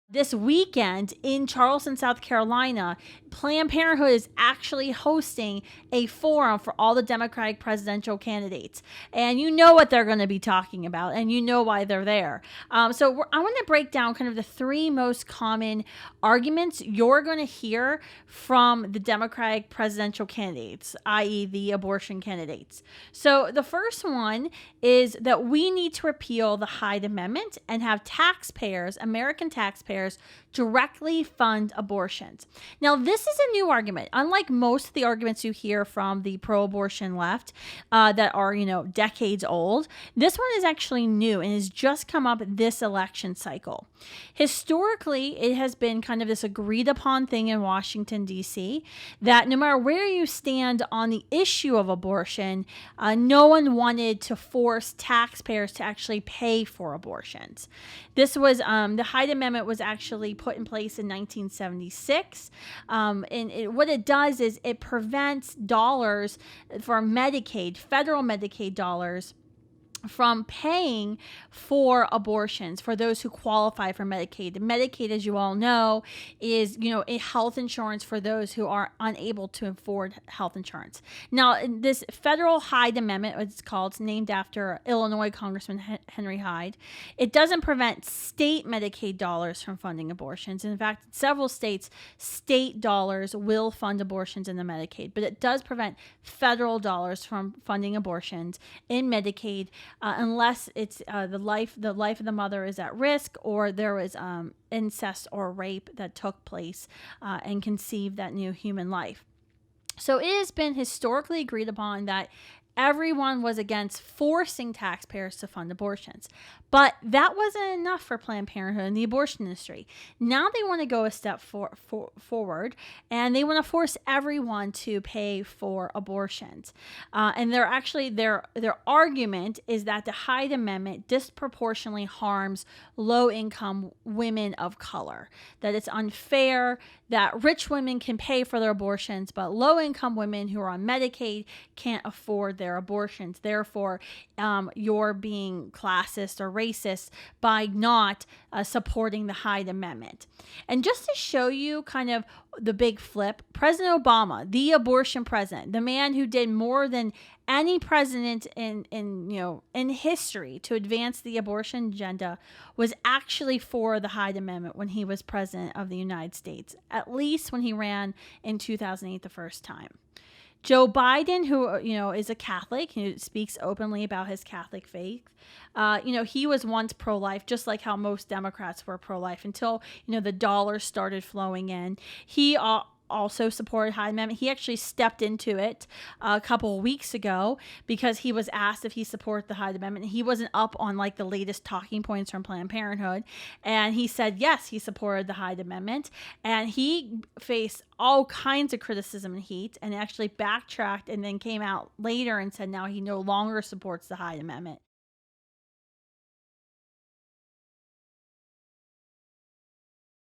This weekend in Charleston, South Carolina, Planned Parenthood is actually hosting a forum for all the Democratic presidential candidates. And you know what they're going to be talking about, and you know why they're there. I want to break down kind of the three most common arguments you're going to hear from the Democratic presidential candidates, i.e., the abortion candidates. So the first one is that we need to repeal the Hyde Amendment and have taxpayers, American taxpayers, directly fund abortions. Now, this is a new argument. Unlike most of the arguments you hear from the pro-abortion left that are, decades old, this one is actually new and has just come up this election cycle. Historically, it has been kind of this agreed upon thing in Washington, D.C., that no matter where you stand on the issue of abortion, no one wanted to force taxpayers to actually pay for abortions. This was the Hyde Amendment was actually put in place in 1976. What it does is it prevents dollars for Medicaid, federal Medicaid dollars, from paying for abortions for those who qualify for Medicaid. Medicaid, as you all know, is, a health insurance for those who are unable to afford health insurance. Now, this federal Hyde Amendment, it's called, it's named after Illinois Congressman Henry Hyde. It doesn't prevent state Medicaid dollars from funding abortions. In fact, in several states, state dollars will fund abortions in the Medicaid, but it does prevent federal dollars from funding abortions in Medicaid, unless it's the life of the mother is at risk, or there was incest or rape that took place and conceived that new human life. So it has been historically agreed upon that everyone was against forcing taxpayers to fund abortions. But that wasn't enough for Planned Parenthood and the abortion industry. Now they want to go a step forward, and they want to force everyone to pay for abortions. And they're actually their argument is that the Hyde Amendment disproportionately harms low-income women of color. That it's unfair that rich women can pay for their abortions, but low-income women who are on Medicaid can't afford their abortions. Therefore, you're being classist or racist by not supporting the Hyde Amendment. And just to show you kind of the big flip, President Obama, the abortion president, the man who did more than any president in history to advance the abortion agenda, was actually for the Hyde Amendment when he was president of the United States, at least when he ran in 2008 the first time. Joe Biden, who is a Catholic, who speaks openly about his Catholic faith, he was once pro-life, just like how most Democrats were pro-life until the dollars started flowing in. He also supported Hyde Amendment. He actually stepped into it a couple of weeks ago because he was asked if he supported the Hyde Amendment. He wasn't up on the latest talking points from Planned Parenthood, and he said yes, he supported the Hyde Amendment, and he faced all kinds of criticism and heat, and actually backtracked and then came out later and said now he no longer supports the Hyde Amendment.